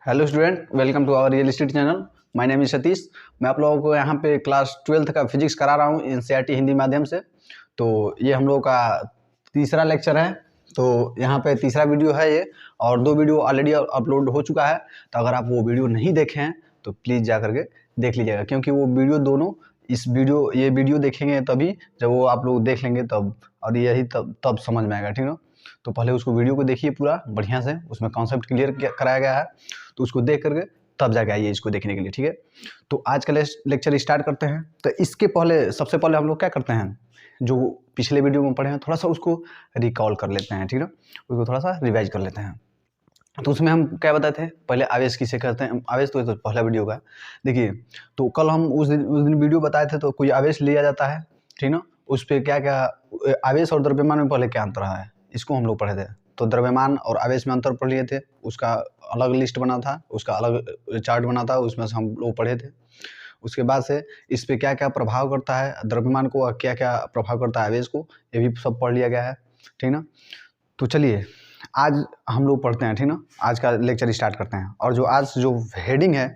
Hello student, welcome to our real estate channel. My name is Satish. मैं आप लोगों को यहाँ पे क्लास 12th का फिजिक्स करा रहा हूँ एनसीईआरटी हिंदी माध्यम से। तो ये हम लोगों का तीसरा लेक्चर है। तो यहाँ पे तीसरा वीडियो है ये, और 2 वीडियो ऑलरेडी अपलोड हो चुका है। तो अगर आप वो वीडियो नहीं देखे हैं तो प्लीज़ जा करके देख लीजिएगा, क्योंकि वो वीडियो दोनों ये वीडियो देखेंगे तभी, जब वो आप लोग देख लेंगे तब, और यही तब समझ में आएगा, ठीक है। तो पहले उसको वीडियो को देखिए पूरा बढ़िया से, उसमें कॉन्सेप्ट क्लियर कराया गया है, तो उसको देख करके तब जाके आइए इसको देखने के लिए, ठीक है। तो आज का लेक्चर स्टार्ट करते हैं। तो इसके पहले सबसे पहले हम लोग क्या करते हैं, जो पिछले वीडियो में पढ़े हैं थोड़ा सा उसको रिकॉल कर लेते हैं, ठीक है। उसको थोड़ा सा रिवाइज कर लेते हैं। तो उसमें हम क्या बताए थे, पहले आवेश किसे कहते हैं। आवेश तो पहला वीडियो का देखिए। तो कल हम उस दिन वीडियो बताए थे। तो कोई आवेश लिया जाता है, ठीक ना, उस पर क्या क्या आवेश और द्रव्यमान में पहले क्या अंतर है, इसको हम लोग पढ़े थे। तो द्रव्यमान और आवेश में अंतर पढ़ लिए थे, उसका अलग लिस्ट बना था, उसका अलग चार्ट बना था, उसमें से हम लोग पढ़े थे। उसके बाद से इस पे क्या क्या प्रभाव करता है, द्रव्यमान को क्या क्या प्रभाव करता है आवेश को, ये भी सब पढ़ लिया गया है, ठीक ना। तो चलिए आज हम लोग पढ़ते हैं, ठीक ना। आज का लेक्चर स्टार्ट करते हैं। और जो आज जो हेडिंग है,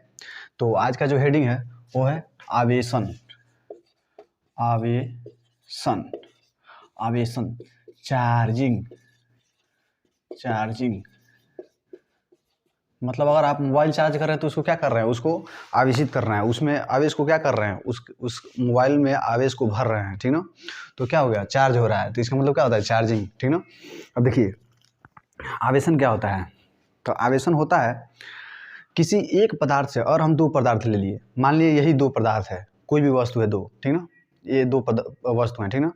तो आज का जो हेडिंग है वो है आवेशन। आवेशन आवेशन चार्जिंग। मतलब अगर आप मोबाइल चार्ज कर रहे हैं तो उसको क्या कर रहे हैं, उसको आवेशित कर रहे हैं, उसमें आवेश को क्या कर रहे हैं, उस मोबाइल में आवेश को भर रहे हैं, ठीक ना। तो क्या हो गया, चार्ज हो रहा है। तो इसका मतलब क्या होता है, चार्जिंग, ठीक ना। अब देखिए आवेशन क्या होता है। तो आवेशन होता है किसी एक पदार्थ से, और हम 2 पदार्थ ले लिए, मान लिए यही 2 पदार्थ है, कोई भी वस्तु है 2, ठीक ना। ये 2 वस्तु हैं, ठीक ना।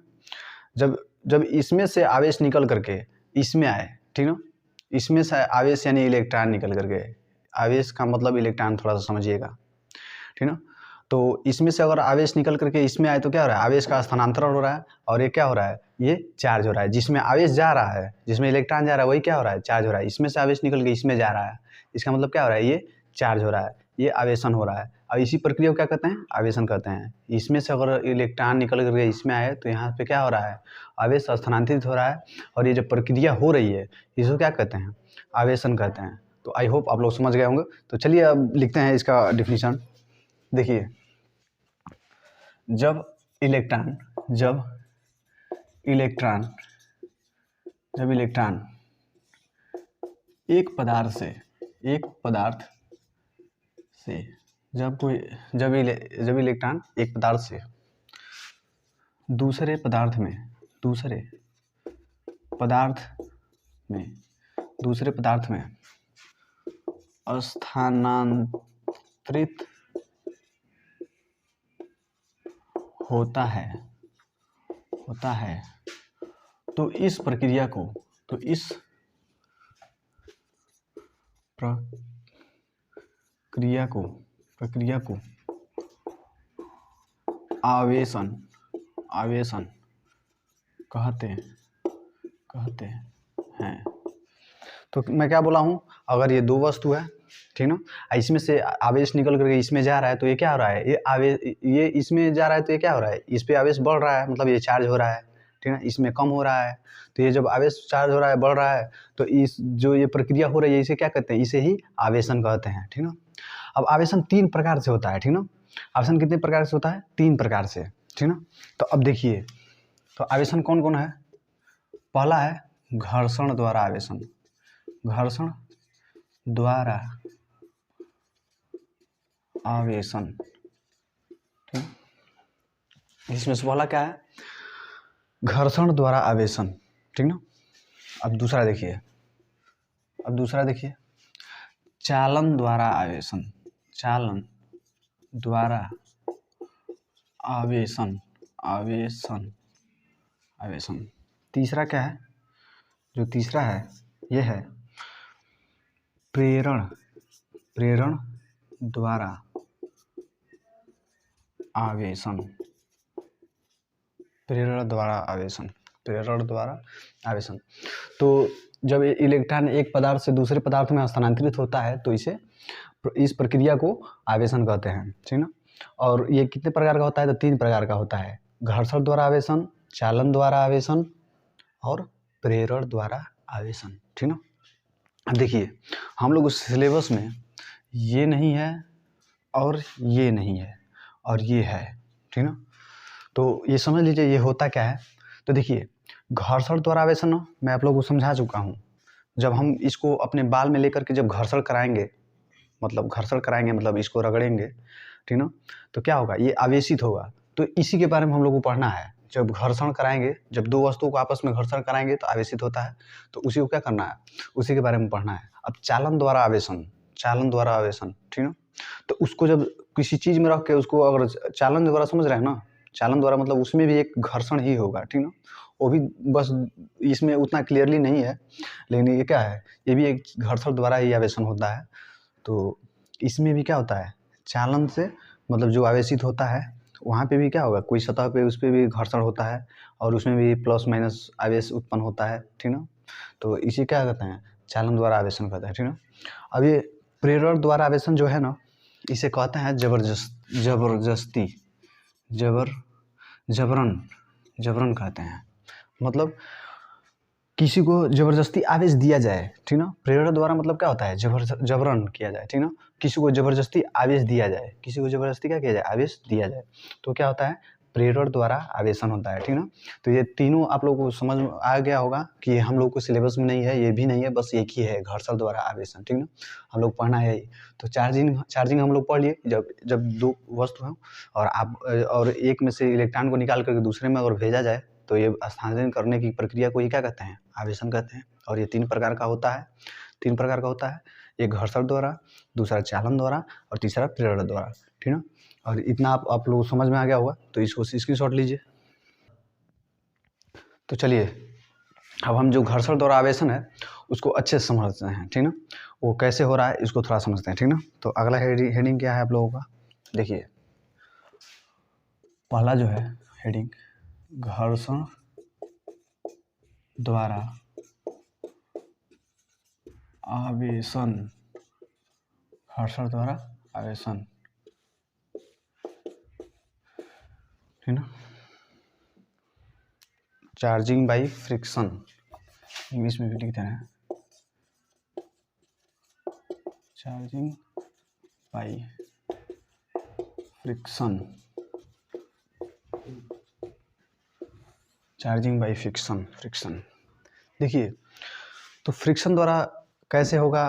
जब इसमें से आवेश निकल करके इसमें आए, ठीक ना, इसमें से आवेश यानी इलेक्ट्रॉन निकल करके, आवेश का मतलब इलेक्ट्रॉन, थोड़ा सा समझिएगा, ठीक ना। तो इसमें से अगर आवेश निकल करके इसमें आए तो क्या हो रहा है, आवेश का स्थानांतरण हो रहा है, और ये क्या हो रहा है, ये चार्ज हो रहा है। जिसमें आवेश जा रहा है, जिसमें इलेक्ट्रॉन जा रहा है, वही क्या हो रहा है, चार्ज हो रहा है। इसमें से आवेश निकल के इसमें जा रहा है, इसका मतलब क्या हो रहा है, ये चार्ज हो रहा है, ये आवेशन हो रहा है। और इसी प्रक्रिया को क्या कहते हैं, आवेशन कहते हैं। इसमें से अगर इलेक्ट्रॉन निकल करके इसमें आए तो यहाँ पे क्या हो रहा है, आवेश स्थानांतरित हो रहा है, और ये जो प्रक्रिया हो रही है इसको क्या कहते हैं, आवेशन कहते हैं। तो आई होप आप लोग समझ गए होंगे। तो चलिए अब लिखते हैं इसका डिफिनीशन। देखिए जब इलेक्ट्रॉन एक पदार्थ से जब इलेक्ट्रॉन एक पदार्थ से दूसरे पदार्थ में स्थानांतरित होता है तो इस प्रक्रिया को आवेशन कहते हैं। तो मैं क्या बोला हूँ, अगर ये 2 वस्तु है, ठीक ना, इसमें से आवेश निकल करके इसमें जा रहा है तो ये क्या हो रहा है, ये इसमें जा रहा है तो ये क्या हो रहा है, इस पे आवेश बढ़ रहा है, मतलब ये चार्ज हो रहा है, ठीक है। इसमें कम हो रहा है, तो ये जब आवेश चार्ज हो रहा है, बढ़ रहा है, तो इस जो ये प्रक्रिया हो रही है इसे क्या कहते हैं, इसे ही आवेशन कहते हैं, ठीक ना। अब आवेशन 3 प्रकार से होता है, ठीक ना। आवेशन कितने प्रकार से होता है, 3 प्रकार से, ठीक ना। तो अब देखिए, तो आवेशन कौन कौन है। पहला है घर्षण द्वारा आवेशन। ठीक। इसमें से पहला क्या है, घर्षण द्वारा आवेशन, ठीक ना। अब दूसरा देखिए, चालन द्वारा आवेशन। तीसरा क्या है, जो तीसरा है ये है प्रेरण द्वारा आवेशन। तो जब इलेक्ट्रॉन एक पदार्थ से दूसरे पदार्थ में स्थानांतरित होता है तो इस प्रक्रिया को आवेशन कहते हैं, ठीक ना। और ये कितने प्रकार का होता है, तो 3 प्रकार का होता है। घर्षण द्वारा आवेशन, चालन द्वारा आवेशन और प्रेरण द्वारा आवेशन, ठीक ना। अब देखिए हम लोग उस सिलेबस में ये नहीं है और ये नहीं है और ये है, ठीक ना। तो ये समझ लीजिए ये होता क्या है। तो देखिए घर्षण द्वारा आवेशन ना मैं आप लोगों को समझा चुका हूँ। जब हम इसको अपने बाल में लेकर के जब घर्षण कराएंगे, मतलब इसको रगड़ेंगे, ठीक ना, तो क्या होगा, ये आवेशित होगा। तो इसी के बारे में हम लोग को पढ़ना है। जब घर्षण कराएंगे, जब दो वस्तुओं को आपस में घर्षण कराएंगे तो आवेशित होता है, तो उसी को क्या करना है, उसी के बारे में पढ़ना है। अब चालन द्वारा आवेशन, ठीक ना, तो उसको जब किसी चीज़ में रख के उसको अगर चालन द्वारा, समझ रहे हैं ना, चालन द्वारा मतलब उसमें भी एक घर्षण ही होगा, ठीक ना। वो भी बस इसमें उतना क्लियरली नहीं है, लेकिन ये क्या है, ये भी एक घर्षण द्वारा ही आवेशन होता है। तो इसमें भी क्या होता है, चालन से मतलब जो आवेशित होता है वहाँ पे भी क्या होगा, कोई सतह पे उस पर भी घर्षण होता है और उसमें भी प्लस माइनस आवेश उत्पन्न होता है, ठीक ना। तो इसे क्या कहते हैं, चालन द्वारा आवेशन कहते हैं, ठीक ना। अब ये प्रेरण द्वारा आवेशन जो है ना, इसे कहते हैं जबरन कहते हैं। मतलब किसी को जबरदस्ती आवेश दिया जाए, ठीक ना। प्रेरण द्वारा मतलब क्या होता है, जबरन किया जाए, ठीक ना। किसी को जबरदस्ती आवेश दिया जाए, किसी को जबरदस्ती क्या किया जाए, आवेश दिया जाए, तो क्या होता है, प्रेरण द्वारा आवेशन होता है, ठीक ना। तो ये तीनों आप लोगों को समझ में आ गया होगा कि हम लोग को सिलेबस में नहीं है, ये भी नहीं है, बस एक ही है, घर्षण द्वारा आवेशन, ठीक ना। हम लोग पढ़ना है यही। तो चार्जिंग हम लोग पढ़ लिए। जब दो वस्तु हैं और एक में से इलेक्ट्रॉन को निकाल करके दूसरे में अगर भेजा जाए तो ये स्थानांतरण करने की प्रक्रिया को ही क्या कहते हैं, आवेशन कहते हैं। और ये तीन प्रकार का होता है। एक घर्षण द्वारा, दूसरा चालन द्वारा और तीसरा प्रेरण द्वारा, ठीक ना। और इतना आप लोग समझ में आ गया होगा, तो इसको स्क्रीनशॉट लीजिए। तो चलिए अब हम जो घर्षण द्वारा आवेशन है उसको अच्छे से समझते हैं, ठीक ना। वो कैसे हो रहा है इसको थोड़ा समझते हैं, ठीक ना। तो अगला हेडिंग क्या है आप लोगों का, देखिए पहला जो है हेडिंग, घर्षण द्वारा आवेशन, घर्षण द्वारा आवेशन, ठीक ना। चार्जिंग बाई फ्रिक्शन, इंग्लिश में भी लिखते हैं, चार्जिंग बाई फ्रिक्शन, फ्रिक्शन। देखिए तो फ्रिक्शन द्वारा कैसे होगा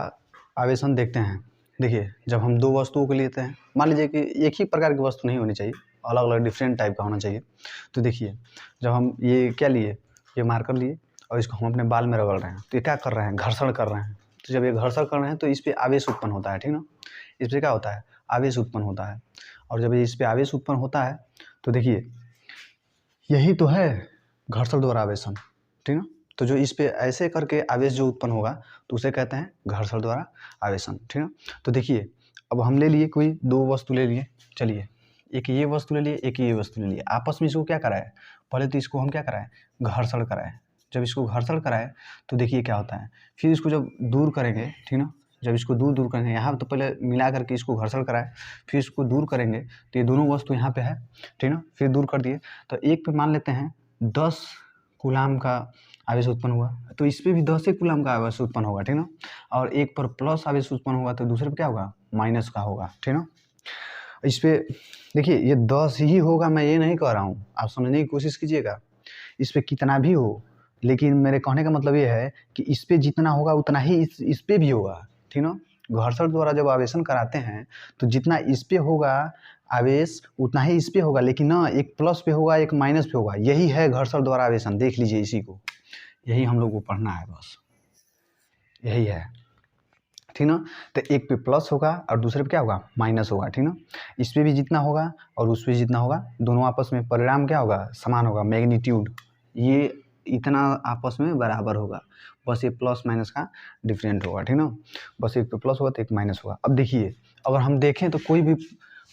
आवेशन देखते हैं। देखिए जब हम दो वस्तुओं को लेते हैं, मान लीजिए कि एक ही प्रकार की वस्तु नहीं होनी चाहिए, अलग अलग डिफरेंट टाइप का होना चाहिए। तो देखिए जब हम ये क्या लिए, ये मार्कर लिए और इसको हम अपने बाल में रगड़ रहे हैं, तो ये क्या कर रहे हैं, घर्षण कर रहे हैं। तो जब ये घर्षण कर रहे हैं तो इस पर आवेश उत्पन्न होता है, ठीक ना। इस पर क्या होता है, आवेश उत्पन्न होता है। और जब इस पर आवेश उत्पन्न होता है तो देखिए यही तो है घर्षण द्वारा आवेशन, ठीक ना। तो जो इस पे ऐसे करके आवेश जो उत्पन्न होगा तो उसे कहते हैं घर्षण द्वारा आवेशन, ठीक ना। तो देखिए अब हम ले लिए, कोई दो वस्तु ले लिए, चलिए एक ये वस्तु ले लिए, एक ये वस्तु ले लिए, आपस में इसको क्या कराए, पहले तो इसको हम क्या कराएं, घर्षण कराएं। जब इसको घर्षण कराएं तो देखिए क्या होता है, फिर इसको जब दूर करेंगे, ठीक ना, जब इसको दूर करेंगे, यहाँ तो पहले मिला करके इसको घर्षण कराएं, फिर इसको दूर करेंगे तो ये दोनों वस्तु यहाँ पे है, ठीक ना। फिर दूर कर दिए तो एक पे मान लेते हैं 10 कूलाम का आवेश उत्पन्न हुआ, तो इस पर भी 10 कूलाम का आवेश उत्पन्न होगा, ठीक ना। और एक पर प्लस आवेश उत्पन्न होगा तो दूसरे पर क्या होगा, माइनस का होगा, ठीक ना। इस पर देखिए ये 10 ही होगा, मैं ये नहीं कह रहा हूँ, आप समझने की कोशिश कीजिएगा। इस पर कितना भी हो, लेकिन मेरे कहने का मतलब ये है कि इस पर जितना होगा उतना ही इस पर भी होगा, ठीक ना। घर्षण द्वारा जब आवेशन कराते हैं तो जितना इस पे होगा आवेश उतना ही इस पे होगा, लेकिन ना एक प्लस पे होगा एक माइनस पे होगा। यही है घर्षण द्वारा आवेशन, देख लीजिए इसी को, यही हम लोग को पढ़ना है, बस यही है, ठीक ना। तो एक पे प्लस होगा और दूसरे पे क्या होगा, माइनस होगा, ठीक ना। इस पे भी जितना होगा और उस पे जितना होगा, दोनों आपस में परिणाम क्या होगा, समान होगा, मैग्नीट्यूड ये इतना आपस में बराबर होगा, बस ये प्लस माइनस का डिफरेंट होगा, ठीक ना। बस एक पे प्लस होगा तो एक माइनस होगा। अब देखिए अगर हम देखें तो कोई भी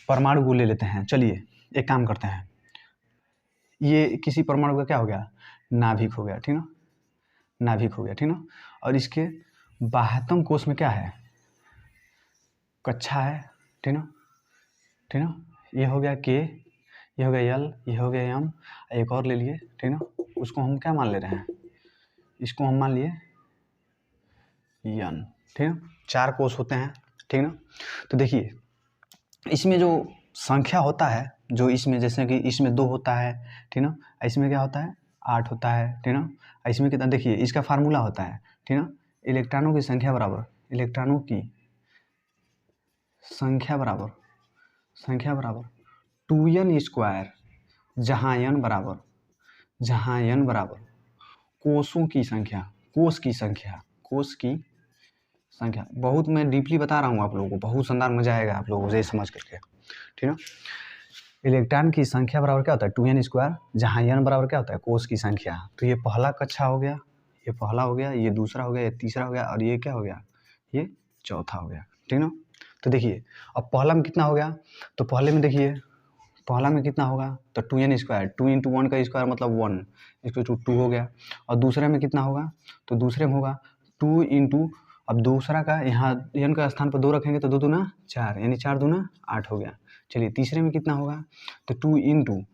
परमाणु को ले लेते हैं, चलिए एक काम करते हैं, ये किसी परमाणु का क्या हो गया, नाभिक हो गया, ठीक ना, नाभिक हो गया, ठीक ना। और इसके बाह्यतम कोश में क्या है, कक्षा है, ठीक ना, ठीक ना। ये हो गया के, ये हो गया यल, ये हो गया यम, एक और ले लिए, ठीक ना, उसको हम क्या मान ले रहे हैं, इसको हम मान लिए यन, ठीक है। 4 कोश होते हैं, ठीक ना। तो देखिए इसमें जो संख्या होता है, जो इसमें जैसे कि इसमें 2 होता है, ठीक ना, इसमें क्या होता है 8 होता है, ठीक ना, इसमें कितना, देखिए इसका फार्मूला होता है, ठीक ना, इलेक्ट्रॉनों की संख्या बराबर इलेक्ट्रॉनों की संख्या बराबर 2n स्क्वायर, जहाँ n बराबर कोषों की संख्या, कोष की संख्या। बहुत मैं डीपली बता रहा हूँ आप लोगों को, बहुत शानदार मजा आएगा आप लोगों को ये समझ करके, ठीक है। इलेक्ट्रॉन की संख्या बराबर क्या होता है 2n स्क्वायर, जहाँ n बराबर क्या होता है कोष की संख्या। तो ये पहला कक्षा हो गया, ये पहला हो गया, ये दूसरा हो गया, ये तीसरा हो गया, और ये क्या हो गया, ये चौथा हो गया, ठीक ना। तो देखिए अब पहला में कितना हो गया, तो पहले में देखिए पहला में कितना होगा, तो 2n स्क्वायर, 2 इंटू 1 का स्क्वायर मतलब 1, इसको 2 हो गया। और दूसरे में कितना होगा, तो दूसरे में होगा 2 इंटू, अब दूसरा का यहाँ n का स्थान पर 2 रखेंगे तो 2 दूना 4, यानी 4 दूना 8 हो गया। चलिए तीसरे में कितना होगा, तो 2 इंटू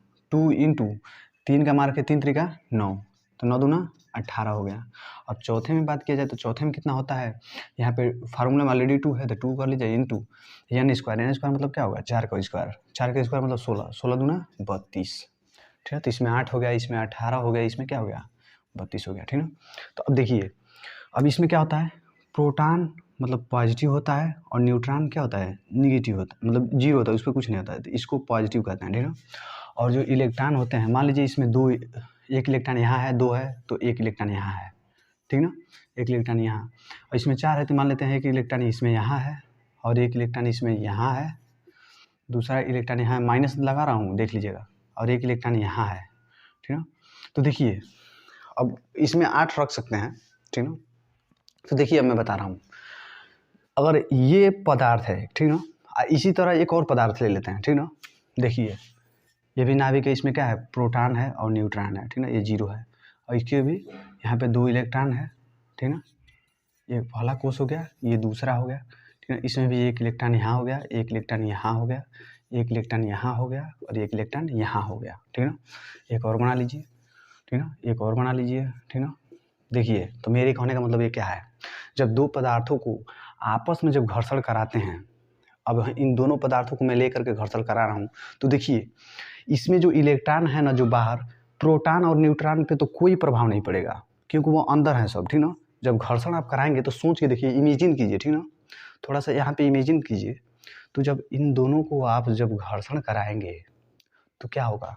3 का मार के 3 त्रिका 9, तो 9 दूना 18 हो गया। अब चौथे में बात किया जाए तो चौथे में कितना होता है, यहाँ पे फार्मूला में ऑलरेडी 2 है तो 2 कर लीजिए इंटू n स्क्वायर मतलब क्या होगा 4 का स्क्वायर मतलब 16 दूना 32, ठीक है। तो इसमें 8 हो गया, इसमें 18 हो गया, इसमें क्या हो गया 32 हो गया, ठीक है। तो अब देखिए अब इसमें क्या होता है, प्रोटॉन मतलब पॉजिटिव होता है और न्यूट्रॉन क्या होता है निगेटिव होता है, मतलब जीरो होता है, उस पर कुछ नहीं होता है, तो इसको पॉजिटिव कहते हैं, ठीक है। और जो इलेक्ट्रॉन होते हैं, मान लीजिए इसमें एक इलेक्ट्रॉन यहाँ है, 2 है तो एक इलेक्ट्रॉन यहाँ है, ठीक ना, एक इलेक्ट्रॉन यहाँ, और इसमें 4 है तो मान लेते हैं एक इलेक्ट्रॉन इसमें यहाँ है और एक इलेक्ट्रॉन इसमें यहाँ है, दूसरा इलेक्ट्रॉन यहाँ माइनस लगा रहा हूँ देख लीजिएगा, और एक इलेक्ट्रॉन यहाँ है, ठीक ना। तो देखिए अब इसमें 8 रख सकते हैं, ठीक ना। तो देखिए अब मैं बता रहा हूँ, अगर ये पदार्थ है, ठीक ना, इसी तरह एक और पदार्थ ले लेते हैं, ठीक ना। देखिए ये भी नाभिक है, इसमें क्या है प्रोटॉन है और न्यूट्रॉन है, ठीक ना, ये 0 है, और इसके भी यहाँ पे 2 इलेक्ट्रॉन है, ठीक ना, ये पहला कोष हो गया, ये दूसरा हो गया, ठीक है। इसमें भी एक इलेक्ट्रॉन यहाँ हो गया, एक इलेक्ट्रॉन यहाँ हो गया, एक इलेक्ट्रॉन यहाँ हो गया और एक इलेक्ट्रॉन यहाँ हो गया, ठीक ना। एक और बना लीजिए, ठीक ना, एक और बना लीजिए, ठीक ना। देखिए तो मेरे कहने का मतलब ये क्या है, जब दो पदार्थों को आपस में जब घर्षण कराते हैं, अब इन दोनों पदार्थों को मैं लेकर के घर्षण करा रहा हूँ, तो देखिए इसमें जो इलेक्ट्रॉन है ना जो बाहर, प्रोटॉन और न्यूट्रॉन पे तो कोई प्रभाव नहीं पड़ेगा क्योंकि वो अंदर है सब, ठीक ना। जब घर्षण आप कराएंगे तो सोच के देखिए, इमेजिन कीजिए, ठीक ना, थोड़ा सा यहाँ पे इमेजिन कीजिए, तो जब इन दोनों को आप जब घर्षण कराएंगे तो क्या होगा,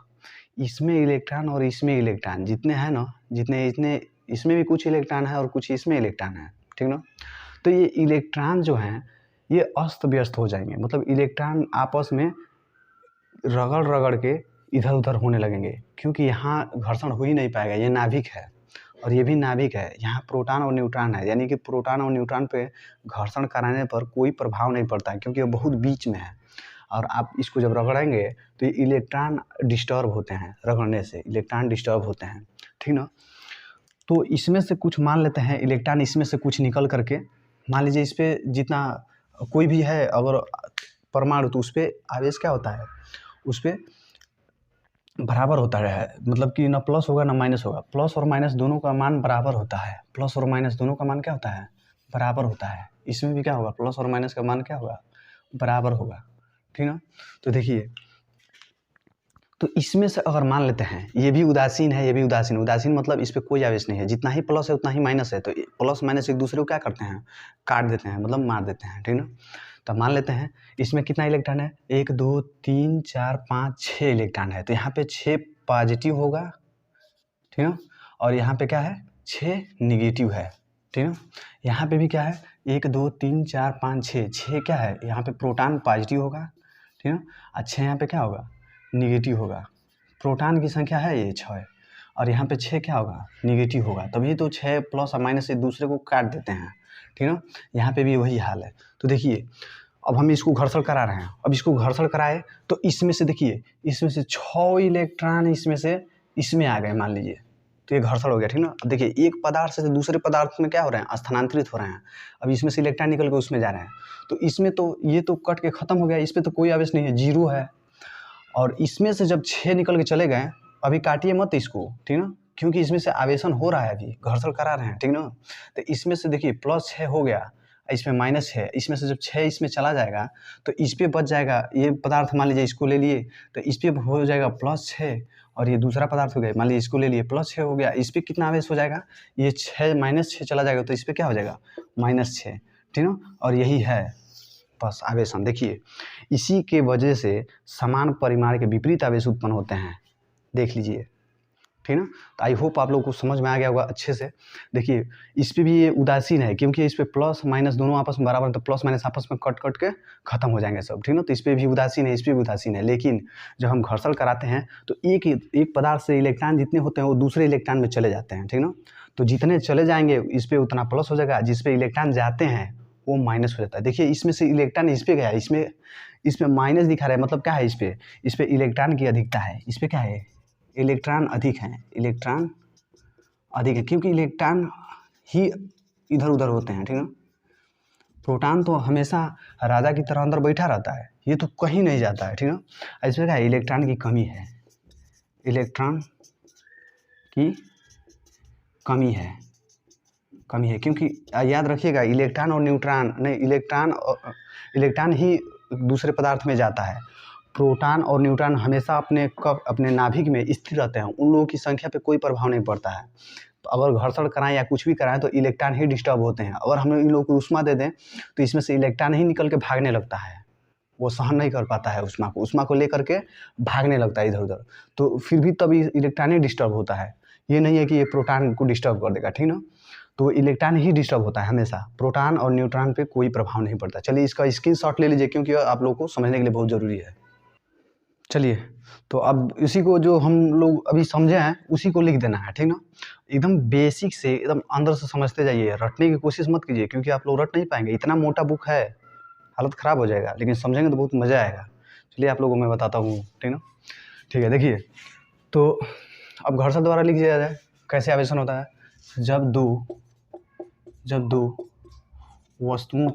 इसमें इलेक्ट्रॉन और इसमें इलेक्ट्रॉन जितने हैं ना, जितने इतने इसमें भी कुछ इलेक्ट्रॉन है और कुछ इसमें इलेक्ट्रॉन है, ठीक ना। तो ये इलेक्ट्रॉन जो हैं ये अस्त व्यस्त हो जाएंगे, मतलब इलेक्ट्रॉन आपस में रगड़ के इधर उधर होने लगेंगे, क्योंकि यहाँ घर्षण हो ही नहीं पाएगा, ये नाभिक है और ये भी नाभिक है, यहाँ प्रोटॉन और न्यूट्रॉन है, यानी कि प्रोटॉन और न्यूट्रॉन पे घर्षण कराने पर कोई प्रभाव नहीं पड़ता है क्योंकि ये बहुत बीच में है। और आप इसको जब रगड़ेंगे तो ये इलेक्ट्रॉन डिस्टर्ब होते हैं, रगड़ने से इलेक्ट्रॉन डिस्टर्ब होते हैं, ठीक ना। तो इसमें से कुछ मान लेते हैं इलेक्ट्रॉन, इसमें से कुछ निकल करके, मान लीजिए इस पर जितना कोई भी है अगर परमाणु, तो उस पर आवेश क्या होता है, उस पर बराबर होता है, मतलब कि ना प्लस होगा ना माइनस होगा, प्लस और माइनस दोनों का मान बराबर होता है, प्लस और माइनस दोनों का मान क्या होता है बराबर होता है। इसमें भी क्या होगा, प्लस और माइनस का मान क्या होगा बराबर होगा, ठीक ना। तो देखिए तो इसमें से अगर मान लेते हैं ये भी उदासीन है, ये भी उदासीन मतलब इस पर कोई आवेश नहीं है, जितना ही प्लस है उतना ही माइनस है, तो प्लस माइनस एक दूसरे को क्या करते हैं काट देते हैं, मतलब मार देते हैं, ठीक ना। तो मान लेते हैं इसमें कितना इलेक्ट्रॉन है, 1 2 3 4 5 6 इलेक्ट्रॉन है, तो यहाँ पे 6 पॉजिटिव होगा, ठीक ना, और यहाँ पे क्या है 6 निगेटिव है, ठीक ना। यहाँ पे भी क्या है 1 2 3 4 5 6 क्या है, यहाँ पे प्रोटॉन पॉजिटिव होगा, ठीक ना, अच्छा यहाँ पे क्या होगा निगेटिव होगा, प्रोटॉन की संख्या है ये 6 है, और यहाँ पे 6 क्या होगा निगेटिव होगा, तभी तो 6 प्लस और माइनस एक दूसरे को काट देते हैं, ठीक ना। यहाँ पे भी वही हाल है। तो देखिए अब हम इसको घर्षण करा रहे हैं, अब इसको घर्षण कराए तो इसमें से देखिए, इसमें से 6 इलेक्ट्रॉन इसमें से इसमें आ गए मान लीजिए, तो ये घर्षण हो गया, ठीक ना। अब देखिए एक पदार्थ से दूसरे पदार्थ में क्या हो रहे हैं स्थानांतरित हो रहे हैं, अब इसमें से इलेक्ट्रॉन निकल के उसमें जा रहे हैं, तो इसमें तो ये तो कट के ख़त्म हो गया, इस पर तो कोई आवेश नहीं है, 0 है। और इसमें से जब 6 निकल के चले गए, अभी काटिए मत इसको, ठीक ना, क्योंकि इसमें से आवेशन हो रहा है, अभी घर्षण करा रहे हैं, ठीक ना। तो इसमें से देखिए +6 हो गया, इसमें -6, इसमें से जब 6 इसमें चला जाएगा तो इस पे बच जाएगा, ये पदार्थ मान लीजिए इसको ले लिए तो इस पे हो जाएगा +6, और ये दूसरा पदार्थ हो गया, मान लीजिए इसको ले लिए +6 हो गया, इस पे कितना आवेश हो जाएगा, ये 6 -6 चला जाएगा तो इस पे क्या हो जाएगा -6, ठीक ना। और यही है बस आवेशन। देखिए इसी के वजह से समान परिमाण के विपरीत आवेश उत्पन्न होते हैं, देख लीजिए, ठीक ना। तो आई होप आप लोगों को समझ में आ गया होगा अच्छे से। देखिए इस पे भी ये उदासीन है क्योंकि इस पे प्लस माइनस दोनों आपस में बराबर, तो प्लस माइनस आपस में कट कट के खत्म हो जाएंगे सब, ठीक ना। तो इस पे भी उदासीन है, इस पे भी उदासीन है। लेकिन जब हम घर्षण कराते हैं तो एक पदार्थ से इलेक्ट्रॉन जितने होते हैं वो दूसरे इलेक्ट्रॉन में चले जाते हैं, ठीक ना। तो जितने चले जाएंगे इस पर उतना प्लस हो जाएगा, जिस पे इलेक्ट्रॉन जाते हैं वो माइनस हो जाता है। देखिए इसमें से इलेक्ट्रॉन इस पे गया, इसमें माइनस दिखा रहा है, मतलब क्या है, इस पे इलेक्ट्रॉन की अधिकता है, इस पे क्या है, इलेक्ट्रॉन अधिक हैं, इलेक्ट्रॉन अधिक है क्योंकि इलेक्ट्रॉन ही इधर उधर होते हैं, ठीक है। प्रोटॉन तो हमेशा राजा की तरह अंदर बैठा रहता है, ये तो कहीं नहीं जाता है, ठीक है। इसमें क्या है, इलेक्ट्रॉन की कमी है, इलेक्ट्रॉन की कमी है क्योंकि याद रखिएगा इलेक्ट्रॉन और न्यूट्रॉन नहीं, इलेक्ट्रॉन ही दूसरे पदार्थ में जाता है। प्रोटॉन और न्यूट्रॉन हमेशा अपने नाभिक में स्थिर रहते हैं, उन लोगों की संख्या पे कोई प्रभाव नहीं पड़ता है। तो अगर घर्षण कराएं या कुछ भी कराएं तो इलेक्ट्रॉन ही डिस्टर्ब होते हैं। अगर हम इन लोगों को उष्मा दे दें तो इसमें से इलेक्ट्रॉन ही निकल के भागने लगता है, वो सहन नहीं कर पाता है उष्मा को लेकर के भागने लगता है इधर उधर, तो फिर भी तभी इलेक्ट्रॉन ही डिस्टर्ब होता है। ये नहीं है कि ये प्रोटॉन को डिस्टर्ब कर देगा, ठीक ना। तो इलेक्ट्रॉन ही डिस्टर्ब होता है हमेशा, प्रोटॉन और न्यूट्रॉन पे कोई प्रभाव नहीं पड़ता। चलिए इसका स्क्रीनशॉट ले लीजिए क्योंकि आप लोगों को समझने के लिए बहुत ज़रूरी है। चलिए तो अब इसी को जो हम लोग अभी समझे हैं उसी को लिख देना है, ठीक ना। एकदम बेसिक से एकदम अंदर से समझते जाइए, रटने की कोशिश मत कीजिए क्योंकि आप लोग रट नहीं पाएंगे, इतना मोटा बुक है, हालत ख़राब हो जाएगा, लेकिन समझेंगे तो बहुत मज़ा आएगा। चलिए आप लोगों को मैं बताता हूँ, ठीक ना। ठीक है, देखिए तो अब घर्षण द्वारा लिख दिया जाए कैसे आवेशन होता है। जब दो वस्तुओं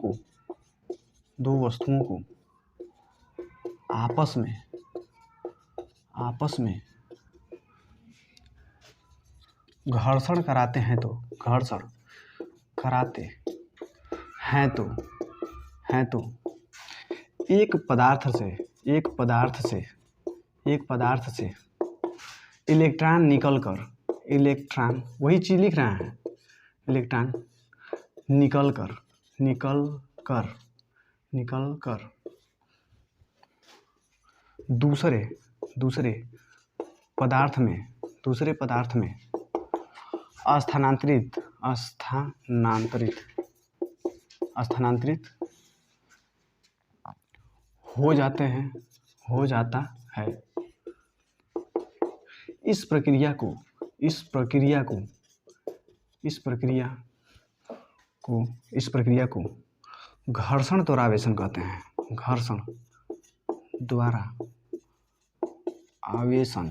को आपस में घर्षण कराते हैं तो एक पदार्थ से इलेक्ट्रॉन वही चीज़ लिख रहे हैं, इलेक्ट्रॉन निकल कर दूसरे पदार्थ में स्थानांतरित हो जाता है। इस प्रक्रिया को घर्षण द्वारा आवेशन कहते हैं। घर्षण द्वारा आवेशन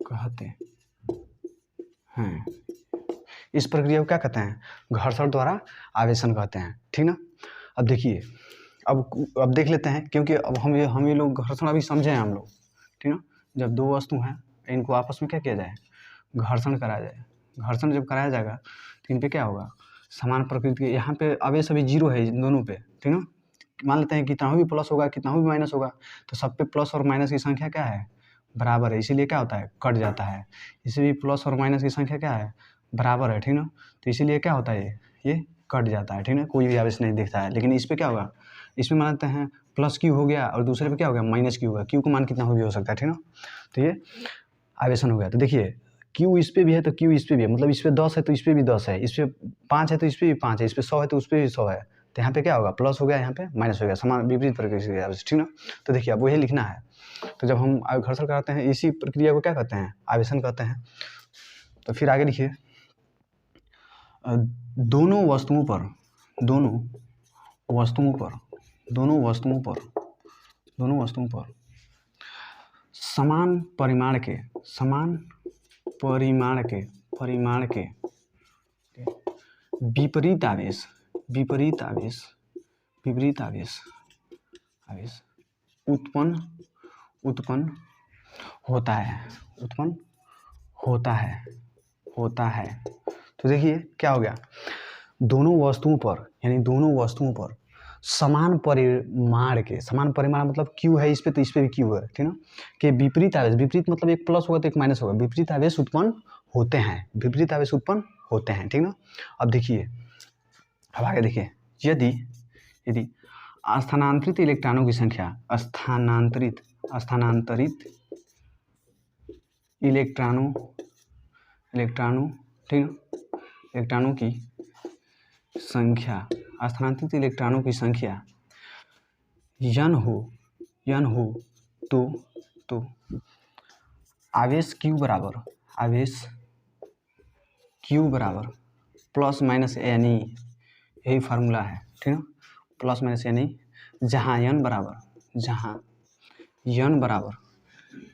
कहते हैं। इस प्रक्रिया को क्या कहते हैं, घर्षण द्वारा आवेशन कहते हैं, ठीक ना। अब देखिए अब देख लेते हैं क्योंकि अब हम ये लोग घर्षण अभी समझे हैं हम लोग, ठीक ना। जब दो वस्तु हैं इनको आपस में क्या किया जाए, घर्षण कराया जाए। घर्षण जब कराया जाएगा तो इन पे क्या होगा, समान प्रकृति के, यहाँ पे आवेश अभी 0 है इन दोनों पे, ठीक ना। मान लेते हैं कितना भी प्लस होगा कितना भी माइनस होगा तो सब पे प्लस और माइनस की संख्या क्या है, बराबर है, इसीलिए क्या होता है, कट जाता है। इसे भी प्लस और माइनस की संख्या क्या है, बराबर है, ठीक ना। तो इसीलिए क्या होता है, ये कट जाता है, ठीक ना, कोई भी आवेश नहीं दिखता है। लेकिन इस पे क्या होगा, इसमें मान लेते हैं प्लस क्यू हो गया और दूसरे पे क्या हो गया, माइनस क्यू होगा। क्यू का मान कितना भी हो सकता है, ठीक ना। तो ये आवेशन हो गया। तो देखिए क्यू इस पे भी है तो क्यू इस पे भी है, मतलब इस पे 10 है तो इस पे भी 10 है, इस पे 5 है तो इस पे भी 5 है, इस पे 100 है तो उस पे भी 100 है। तो यहाँ पे क्या होगा, प्लस हो गया, यहाँ पे माइनस हो गया, समान विपरीत प्रक्रिया से आवेश, ठीक ना। तो देखिए अब वही लिखना है। तो जब हम घर्षण कराते हैं इसी प्रक्रिया को क्या कहते हैं, आवेशन कहते हैं। तो फिर आगे लिखिए, दोनों वस्तुओं पर समान परिमाण के विपरीत आवेश उत्पन्न होता है। तो देखिए क्या हो गया, दोनों वस्तुओं पर, यानी दोनों वस्तुओं पर समान परिमाण के, समान परिमाण मतलब क्यू है इस पे तो इस पे भी क्यू है, ठीक ना, के विपरीत आवेश, विपरीत मतलब एक प्लस होगा तो एक माइनस होगा, विपरीत आवेश उत्पन्न होते हैं, विपरीत आवेश उत्पन्न होते हैं, ठीक ना। अब देखिए, अब आगे देखिए, यदि यदि स्थानांतरित इलेक्ट्रॉनों की संख्या, स्थानांतरित इलेक्ट्रॉनों ठीक है, इलेक्ट्रॉनों की संख्या, स्थानांतरित इलेक्ट्रॉनों की संख्या n हो तो आवेश Q बराबर प्लस माइनस NE, यही फार्मूला है, ठीक है, प्लस माइनस NE, जहाँ n बराबर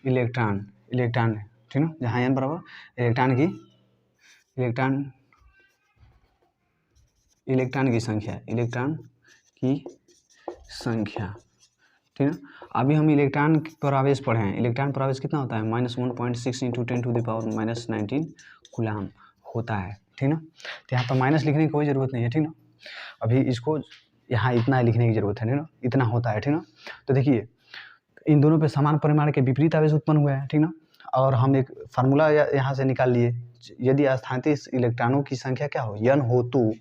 इलेक्ट्रॉन है, ठीक ना, जहाँ n बराबर इलेक्ट्रॉन की संख्या, ठीक है। अभी हम इलेक्ट्रॉन पर आवेश पढ़े हैं, इलेक्ट्रॉन पर आवेश कितना होता है, -1.6 × 10⁻⁻⁹ कूलाम होता है, ठीक ना। तो यहाँ पर माइनस लिखने की कोई ज़रूरत नहीं है, ठीक ना। अभी इसको यहाँ इतना लिखने की ज़रूरत है, ठीक ना, इतना होता है, ठीक ना। तो देखिए, इन दोनों पे समान परिमाण के विपरीत आवेश उत्पन्न हुआ है, ठीक ना। और हम एक फार्मूला यहाँ से निकाल लिए, यदि स्थानांतरित इलेक्ट्रॉनों की संख्या क्या हो, n हो, तो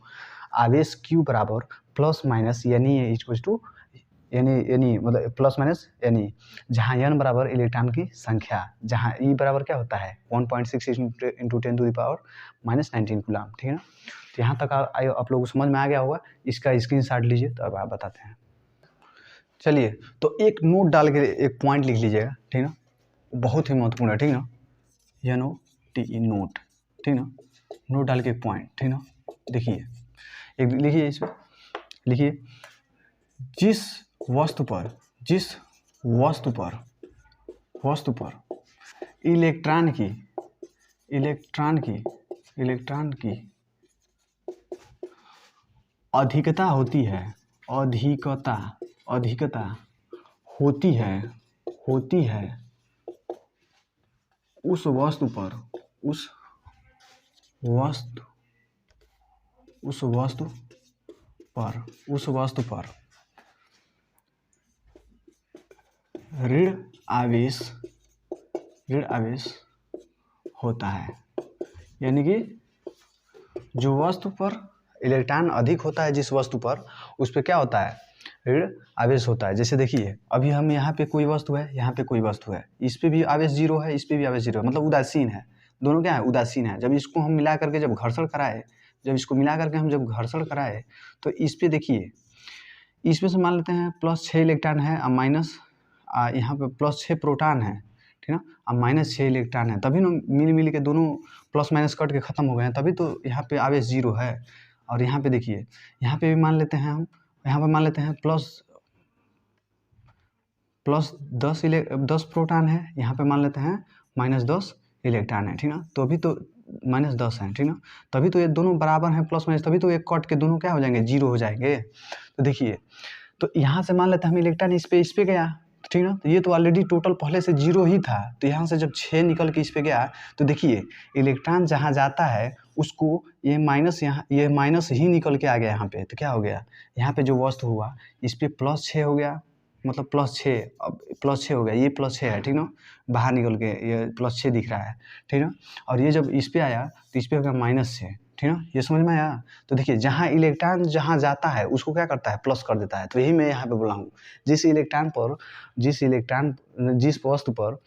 आवेश Q बराबर plus minus NE equals to NE मतलब प्लस माइनस NE, जहाँ n बराबर इलेक्ट्रॉन की संख्या, जहाँ E बराबर क्या होता है 1.6 × 10⁻⁻⁹ कूलाम, ठीक है ना। तो यहाँ तक आप लोगों को समझ में आ गया होगा, इसका स्क्रीनशॉट लीजिए, तो अब आप बताते हैं। चलिए, तो एक नोट डाल के एक पॉइंट लिख लीजिएगा, ठीक ना, बहुत ही महत्वपूर्ण है, ठीक ना, NOTE नोट, ठीक ना, नोट डाल के एक पॉइंट, ठीक ना। देखिए, एक लिखिए, इसमें लिखिए, जिस वस्तु पर इलेक्ट्रॉन की अधिकता होती है उस वस्तु पर ऋण आवेश होता है, यानी कि जो वस्तु पर इलेक्ट्रॉन अधिक होता है, जिस वस्तु पर, उस पर क्या होता है, ऋण आवेश होता है। जैसे देखिए, अभी हम यहाँ पे कोई वस्तु है, यहाँ पे कोई वस्तु है, इस पे भी आवेश 0 है, इस पे भी आवेश 0 है, मतलब उदासीन है, दोनों क्या है, उदासीन है। जब इसको हम मिला करके जब घर्षण कराए, तो इस पे देखिए, इसमें से मान लेते हैं +6 इलेक्ट्रॉन है और माइनस यहाँ पे +6 प्रोटॉन है, ठीक ना, अब -6 इलेक्ट्रॉन है, तभी ना मिल के दोनों प्लस माइनस कट के ख़त्म हो गए हैं, तभी तो यहाँ पे आवेश 0 है। और यहाँ पे देखिए, यहाँ पे भी मान लेते हैं हम, यहाँ पे मान लेते हैं +10 प्रोटॉन है, यहाँ पे मान लेते हैं -10 इलेक्ट्रॉन है, ठीक ना, तो अभी तो -10 है, ठीक ना, तभी तो ये दोनों बराबर हैं, प्लस माइनस, तभी तो एक कट के दोनों क्या हो जाएंगे, 0 हो जाएंगे। तो देखिए, तो यहाँ से मान लेते हैं हम इलेक्ट्रॉन इस पे गया, ठीक ना, तो ये तो ऑलरेडी टोटल पहले से 0 ही था, तो यहाँ से जब 6 निकल के इस पे गया, तो देखिए इलेक्ट्रॉन जहाँ जाता है उसको ये माइनस ही निकल के आ गया यहाँ पे, तो क्या हो गया, यहाँ पे जो वस्तु हुआ इस पे +6 हो गया, मतलब +6, अब +6 हो गया, ये +6 है, ठीक ना, बाहर निकल के ये +6 दिख रहा है, ठीक ना। और ये जब इस पे आया तो इस पे हो गया -6, ठीक ना, ये समझ में आया। तो देखिए, जहाँ इलेक्ट्रॉन जहाँ जाता है उसको क्या करता है, प्लस कर देता है, तो यही मैं यहाँ पे बोला हूँ, जिस वस्तु पर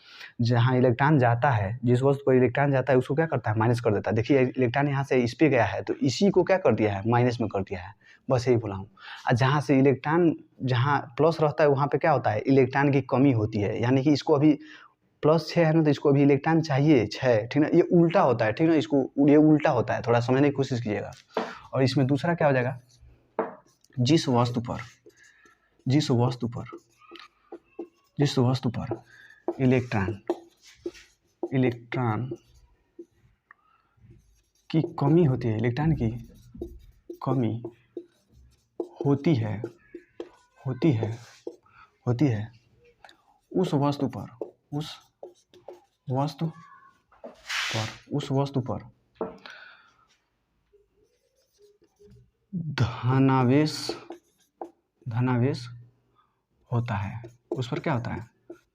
जहाँ इलेक्ट्रॉन जाता है, जिस वस्तु पर इलेक्ट्रॉन जाता है उसको क्या करता है, माइनस कर देता है। देखिए, इलेक्ट्रॉन यहाँ से इस पे गया है, तो इसी को क्या कर दिया है, माइनस में कर दिया है, बस यही बोला हूँ। और जहाँ से इलेक्ट्रॉन जहाँ प्लस रहता है वहाँ पे क्या होता है, इलेक्ट्रॉन की कमी होती है, यानी कि इसको अभी +6 है ना, तो इसको अभी इलेक्ट्रॉन चाहिए 6, ठीक ना, ये उल्टा होता है, ठीक ना, ये उल्टा होता है, थोड़ा समझने की कोशिश कीजिएगा। और इसमें दूसरा क्या हो जाएगा, जिस वस्तु पर इलेक्ट्रॉन की कमी होती है, इलेक्ट्रॉन की कमी होती है उस वस्तु पर धनावेश होता है, उस पर क्या होता है,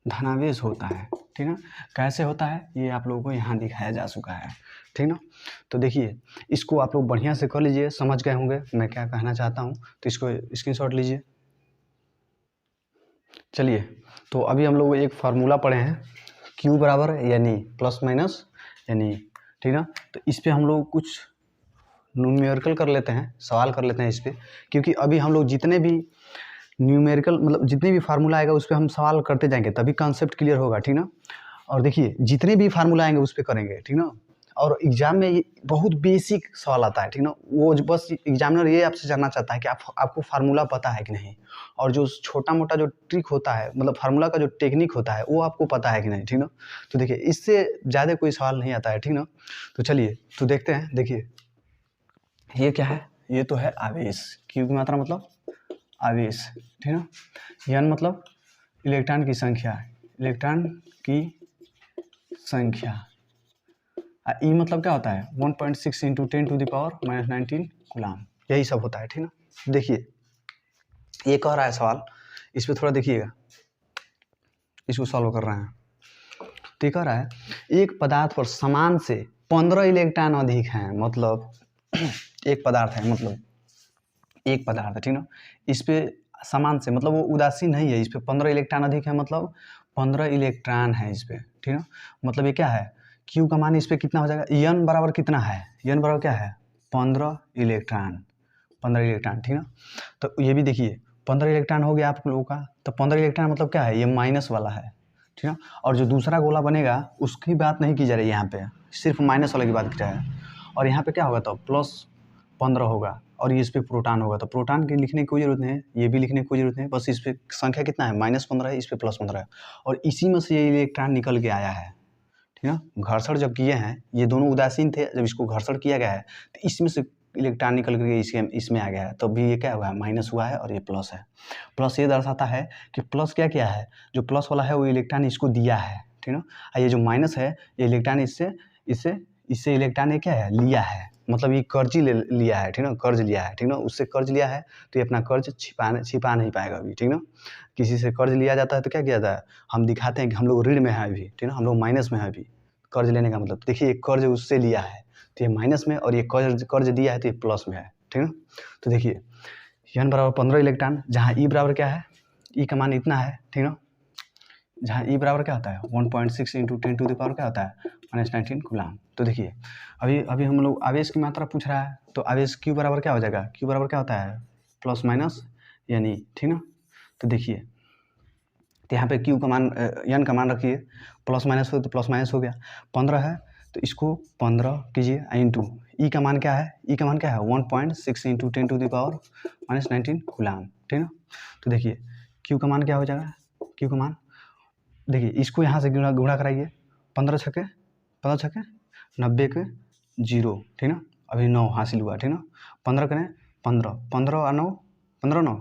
धनावेश होता है। ठीक है, कैसे होता है ये आप लोगों को यहाँ दिखाया जा चुका है। ठीक ना, तो देखिए इसको आप लोग बढ़िया से कर लीजिए, समझ गए होंगे मैं क्या कहना चाहता हूँ, तो इसको स्क्रीनशॉट लीजिए। चलिए, तो अभी हम लोग एक फार्मूला पढ़े हैं, Q बराबर यानी प्लस माइनस यानी, ठीक ना, तो इस पर हम लोग कुछ न्यूमेरिकल कर लेते हैं, सवाल कर लेते हैं इस पर, क्योंकि अभी हम लोग जितने भी न्यूमेरिकल मतलब जितने भी फार्मूला आएगा उस पर हम सवाल करते जाएंगे, तभी कॉन्सेप्ट क्लियर होगा। ठीक ना, और देखिए जितने भी फार्मूला आएंगे उस पर करेंगे। ठीक ना, और एग्जाम में ये बहुत बेसिक सवाल आता है। ठीक ना, वो बस एग्जामिनर ये आपसे जानना चाहता है कि आपको फार्मूला पता है कि नहीं, और जो छोटा मोटा जो ट्रिक होता है मतलब फार्मूला का जो टेक्निक होता है वो आपको पता है कि नहीं। ठीक ना, तो देखिए इससे ज़्यादा कोई सवाल नहीं आता है। ठीक ना, तो चलिए तो देखते हैं। देखिए ये क्या है, ये तो है आवेश, क्यू की मात्रा मतलब आवेश। ठीक ना, यन मतलब इलेक्ट्रॉन की संख्या, इलेक्ट्रॉन की संख्या, ई मतलब क्या होता है 1.6 इंटू 10⁻⁻19 कूलाम, यही सब होता है। ठीक ना, देखिए ये कह रहा है सवाल, इस पर थोड़ा देखिएगा, इसको सॉल्व कर रहे हैं। तो ये कह रहा है एक पदार्थ पर समान से 15 इलेक्ट्रॉन अधिक हैं, मतलब एक पदार्थ है, मतलब एक पदार्थ है। ठीक ना, इस पे समान से मतलब वो उदासीन नहीं है, इस पे 15 इलेक्ट्रॉन अधिक है, मतलब 15 इलेक्ट्रॉन है इस पे। ठीक ना, मतलब ये क्या है, क्यू का मान इस पे कितना हो जाएगा, यन बराबर कितना है, यन बराबर क्या है 15 इलेक्ट्रॉन, 15 इलेक्ट्रॉन। ठीक ना, तो ये भी देखिए 15 इलेक्ट्रॉन हो गया आप लोगों का, तो 15 इलेक्ट्रॉन मतलब क्या है, ये माइनस वाला है। ठीक है, और जो दूसरा गोला बनेगा उसकी बात नहीं की जा रही है यहाँ पे, सिर्फ माइनस वाले की बात की जा रही है। और यहाँ पे क्या होगा, तो प्लस 15 होगा, और ये इस पर प्रोटॉन होगा, तो प्रोटॉन के लिखने की कोई ज़रूरत नहीं है, ये भी लिखने की कोई ज़रूरत नहीं है, बस इस पर संख्या कितना है -15 है, इस पर +15 है, और इसी में से ये इलेक्ट्रॉन निकल के आया है। ठीक है, घर्षण जब किए हैं, ये दोनों उदासीन थे, जब इसको घर्षण किया गया है तो इसमें से इलेक्ट्रॉन निकल के इसमें आ गया है, तो भी ये क्या हुआ है, माइनस हुआ है, और ये प्लस है। प्लस ये दर्शाता है कि प्लस क्या किया है, जो प्लस वाला है वो इलेक्ट्रॉन इसको दिया है। ठीक ना, और ये जो माइनस है ये इलेक्ट्रॉन इससे इलेक्ट्रॉन ने क्या है, लिया है, मतलब ये कर्ज ही लिया है। ठीक ना, कर्ज लिया है। ठीक ना, उससे कर्ज लिया है तो ये अपना कर्ज छिपा नहीं पाएगा अभी। ठीक ना, किसी से कर्ज लिया जाता है तो क्या किया जाता है, हम दिखाते हैं कि हम लोग ऋण में है अभी। ठीक ना, हम लोग माइनस में है अभी, कर्ज लेने का मतलब देखिए, कर्ज उससे लिया है तो ये माइनस में, और ये कर्ज दिया है तो ये प्लस में है। ठीक ना, तो देखिए यन बराबर 15 इलेक्ट्रॉन, जहाँ ई बराबर क्या है, ई का मान इतना है। ठीक ना, जहाँ ई बराबर क्या होता है 1.6 इंटू 10⁻⁻ क्या होता है -19 कूलाम। तो देखिए अभी हम लोग आवेश की मात्रा पूछ रहा है, तो आवेश क्यू बराबर क्या हो जाएगा, क्यू बराबर क्या होता है प्लस माइनस यानी। ठीक ना, तो देखिए तो यहाँ पे क्यू का मान यन का मान रखिए, प्लस माइनस हो तो प्लस माइनस हो गया, 15 है तो इसको 15 कीजिए, इंटू ई का मान क्या है, ई का मान क्या है 1.6 इंटू 10⁻⁻19 कूलाम। ठीक ना, तो देखिए क्यू का मान क्या हो जाएगा, क्यू का मान देखिए, इसको यहाँ से गुणा कराइए, 15 छक्के 90 के 0। ठीक ना, अभी 9 हासिल हुआ। ठीक ना, 15 करें 15 और 9 15 9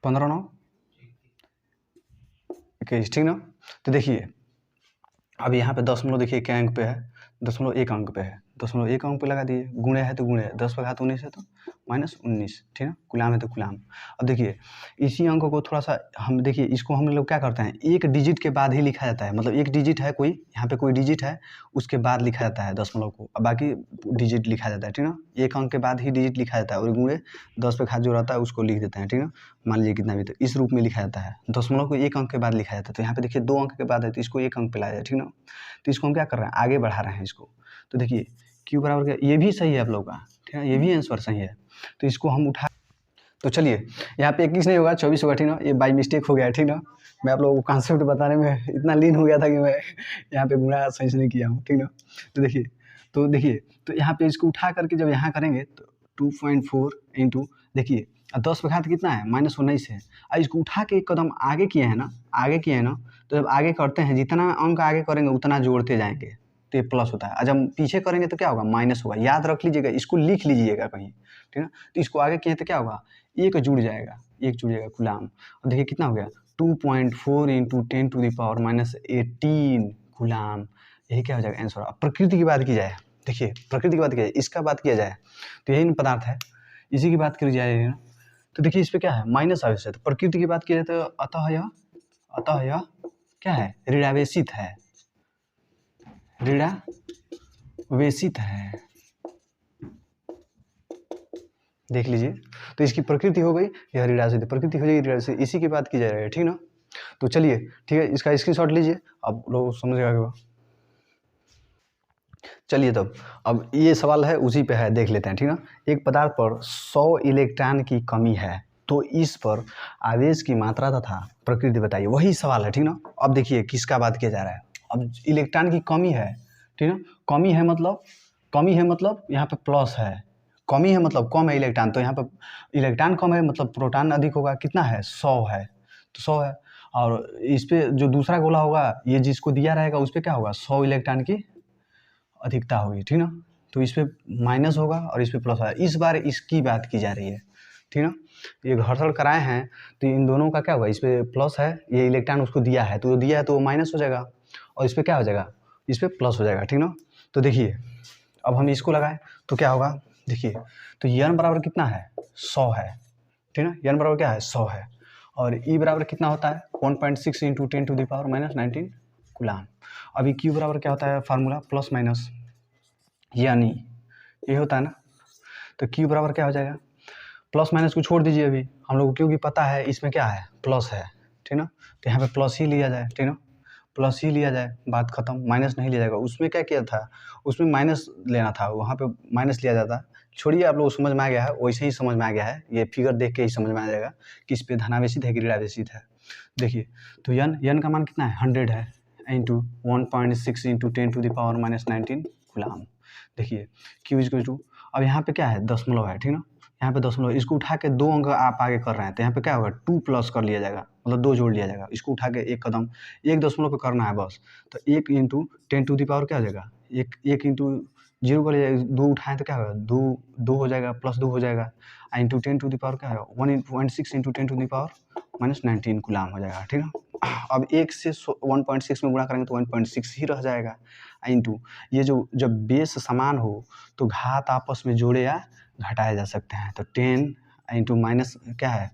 15 9 21। ठीक ना, तो देखिए अब यहाँ पे दशमलव देखिए क्या अंक पे है, 0.1 अंक पे है, 0.1 अंक पे लगा दिए, गुणे है तो गुणे, 10⁻19 है तो -19। ठीक है, कूलाम है तो कूलाम। अब देखिए इसी अंक को थोड़ा सा हम देखिए, इसको हम लोग क्या करते हैं, एक डिजिट के बाद ही लिखा जाता है, मतलब एक डिजिट है कोई, यहाँ पे कोई डिजिट है उसके बाद लिखा जाता है दशमलव को, अब बाकी डिजिट लिखा जाता है। ठीक ना, एक अंक के बाद ही डिजिट लिखा जाता है, और गुणे 10 पे घात जो रहता है उसको लिख देते हैं। ठीक है, मान लीजिए कितना भी, तो इस रूप में लिखा जाता है, दशमलव को एक अंक के बाद लिखा जाता है, तो यहाँ पे देखिए 2 अंक के बाद है तो इसको 1 अंक पे लाया जाए। ठीक ना, तो इसको हम क्या कर रहे हैं, आगे बढ़ा रहे हैं इसको, तो देखिए क्यू बराबर क्या, ये भी सही है आप लोगों का। ठीक है, ये भी आंसर सही है, तो इसको हम उठा, तो चलिए यहाँ पे 21 नहीं होगा 24 होगा। ठीक ना, ये बाई मिस्टेक हो गया है। ठीक ना, मैं आप लोगों को कॉन्सेप्ट बताने में इतना लीन हो गया था कि मैं यहाँ पे गुणा सही से नहीं किया हूँ। ठीक ना, तो देखिए तो यहाँ पे इसको उठा करके जब यहाँ करेंगे तो 2.4 इंटू देखिए 10 पे घात कितना है -19 है, और इसको उठा के एक कदम आगे किए हैं ना, तो जब आगे करते हैं जितना अंक आगे करेंगे उतना जोड़ते जाएंगे तो ये प्लस होता है, और जब पीछे करेंगे तो क्या होगा माइनस होगा, याद रख लीजिएगा, इसको लिख लीजिएगा कहीं। ठीक है, तो इसको आगे किए तो क्या होगा, एक जुड़ जाएगा कूलाम, और देखिए कितना हो गया 2.4 इंटू 10⁻⁻18 कूलाम, यही क्या हो जाएगा आंसर। अब प्रकृति की बात की जाए, देखिए प्रकृति की बात की जाए, इसका बात किया जाए तो यही पदार्थ है, इसी की बात करी जाए ना, तो देखिए इस पर क्या है माइनस आवेश है। तो प्रकृति की बात की जाए तो अतः यह क्या है ऋणावेशित है, ऋणावेशित है, देख लीजिए। तो इसकी प्रकृति हो गई यह ऋणावेशित, प्रकृति हो जाएगी ऋणावेशित, इसी की बात की जा रही है, ठीक ना। तो चलिए ठीक है, इसका स्क्रीनशॉट लीजिए, अब लोग समझ गए। चलिए तब अब ये सवाल है उसी पे है, देख लेते हैं, ठीक ना। एक पदार्थ पर 100 इलेक्ट्रॉन की कमी है, तो इस पर आवेश की मात्रा तथा प्रकृति बताइए, वही सवाल है, ठीक ना। अब देखिए किसका बात किया जा रहा है, अब इलेक्ट्रॉन की कमी है, ठीक ना। कमी है मतलब यहाँ पे प्लस है, कमी है मतलब कम है इलेक्ट्रॉन, तो यहाँ पे इलेक्ट्रॉन कम है मतलब प्रोटॉन अधिक होगा, कितना है 100 है, तो 100 है। और इस पे जो दूसरा गोला होगा ये जिसको दिया रहेगा उस पर क्या होगा 100 इलेक्ट्रॉन की अधिकता होगी, ठीक ना। तो इस पर माइनस होगा और इस पर प्लस होगा, इस बार इसकी बात की जा रही है, ठीक ना। ये घर्षण कराए हैं तो इन दोनों का क्या होगा, इस पर प्लस है, ये इलेक्ट्रॉन उसको दिया है तो दिया है तो माइनस हो जाएगा, और इस पर क्या हो जाएगा, इस पर प्लस हो जाएगा, ठीक ना। तो देखिए अब हम इसको लगाएं तो क्या होगा, देखिए तो n बराबर कितना है 100 है, ठीक ना। n बराबर क्या है 100 है, और E बराबर कितना होता है 1.6 इंटू 10⁻⁻⁹ कूलाम। अभी Q बराबर क्या होता है फार्मूला प्लस माइनस यानी ये होता है ना, तो Q बराबर क्या हो जाएगा, प्लस माइनस को छोड़ दीजिए, अभी हम लोग को क्योंकि पता है इसमें क्या है प्लस है, ठीक ना। तो यहाँ पे प्लस ही लिया जाए, ठीक ना, प्लस ही लिया जाए, बात खत्म, माइनस नहीं लिया जाएगा। उसमें क्या किया था, उसमें माइनस लेना था, वहाँ पे माइनस लिया जाता। छोड़िए आप लोग समझ में आ गया है, वैसे ही समझ में आ गया है, ये फिगर देख के ही समझ में आ जाएगा कि इस पर धनावेशित है कि ऋणावेशित है। देखिए तो n का मान कितना है 100 है, इंटू 1.6 इंटू 10⁻⁻⁹ कूलाम। देखिए Q इज टू, अब यहाँ पे क्या है दशमलव है, ठीक ना, यहाँ पे दशमलव, इसको उठा के 2 अंक आप आगे कर रहे हैं तो यहाँ पे क्या होगा 2 प्लस कर लिया जाएगा, मतलब 2 जोड़ लिया जाएगा, इसको उठा के एक कदम 1 दशमलव पे करना है बस। तो 1 इंटू 10⁻⁻ क्या हो जाएगा, एक इंटू 0 कर लिया, 2 उठाएँ तो क्या होगा 2 हो जाएगा, प्लस 2 हो जाएगा, इंटू 10⁻⁻ क्या होगा 1.6 इंटू 10⁻⁻⁹ कूलाम हो जाएगा, ठीक है। अब 1 से 1.6 में गुणा करेंगे तो 1.6 ही रह जाएगा, इंटू ये जो जब बेस समान हो तो घात आपस में जोड़े या घटाए जा सकते हैं, तो 10 इंटू माइनस क्या है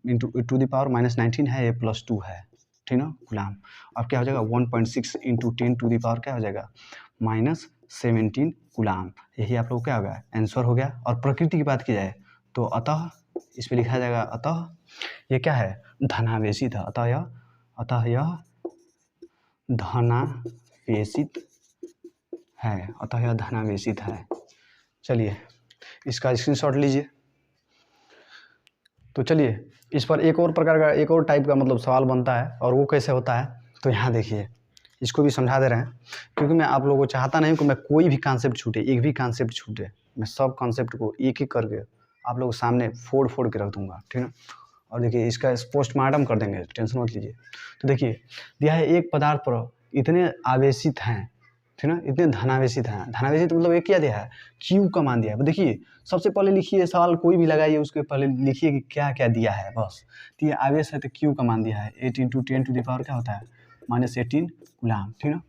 इंटू टू द पावर -19 है, ये +2 है, ठीक ना कूलाम। अब क्या हो जाएगा 1.6 इंटू 10⁻⁻ क्या हो जाएगा -17 कूलाम। यही आप लोग क्या होगा आंसर हो गया। और प्रकृति की बात की जाए तो अतः इस पर लिखा जाएगा, अतः ये क्या है धनावेशित है, अतः यह धनावेशित है, अतः यह धनावेशित है। चलिए इसका स्क्रीनशॉट लीजिए। तो चलिए इस पर एक और प्रकार का एक और टाइप का मतलब सवाल बनता है, और वो कैसे होता है तो यहाँ देखिए इसको भी समझा दे रहे हैं, क्योंकि मैं आप लोगों को चाहता नहीं कि मैं कोई भी कॉन्सेप्ट छूटे, एक भी कॉन्सेप्ट छूटे, मैं सब कॉन्सेप्ट को एक एक करके आप लोगों के सामने फोड़ के रख दूंगा, ठीक है। और देखिए इसका पोस्टमार्टम कर देंगे, टेंशन मत लीजिए। तो देखिए दिया है एक पदार्थ पर इतने आवेशित हैं, ठीक ना, इतने धनावेशित हैं, धनावेशित मतलब एक क्या दिया है Q का मान दिया है। देखिए सबसे पहले लिखिए, सवाल कोई भी लगाइए उसके पहले लिखिए कि क्या क्या दिया है बस। तो ये आवेश है तो Q का मान दिया है 8 इंटू 10⁻⁻ क्या होता है -18 कूलाम, ठीक ना।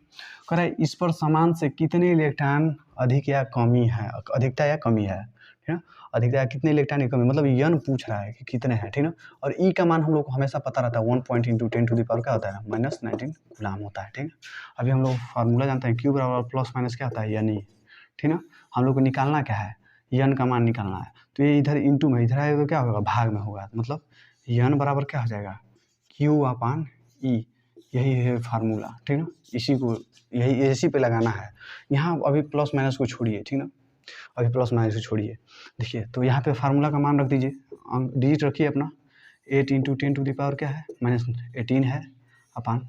कह रहा है इस पर समान से कितने इलेक्ट्रॉन अधिक या कमी है, अधिकता या कमी है, ठीक ना। अधिकता कितने इलेक्ट्रॉन की कमी, मतलब यन पूछ रहा है कि कितने हैं, ठीक ना। और ई का मान हम लोग को हमेशा पता रहता है 1 इंटू 10⁻⁻ क्या होता है -19 कूलाम होता है, ठीक है। अभी हम लोग फार्मूला जानते हैं Q बराबर प्लस माइनस क्या होता है यानी, ठीक ना। हम लोग को निकालना क्या है यन का मान निकालना है, तो ये इधर इंटू में इधर आएगा तो क्या होगा भाग में होगा, मतलब यन बराबर क्या हो जाएगा Q/E, यही है फार्मूला, ठीक ना। इसी को यही इसी पे लगाना है। यहाँ अभी प्लस माइनस को छोड़िए, ठीक ना, अभी प्लस माइनस को छोड़िए। देखिए तो यहाँ पे फार्मूला का मान रख दीजिए, डिजिट रखिए अपना 8 इंटू 10⁻⁻ क्या है -18 है अपान,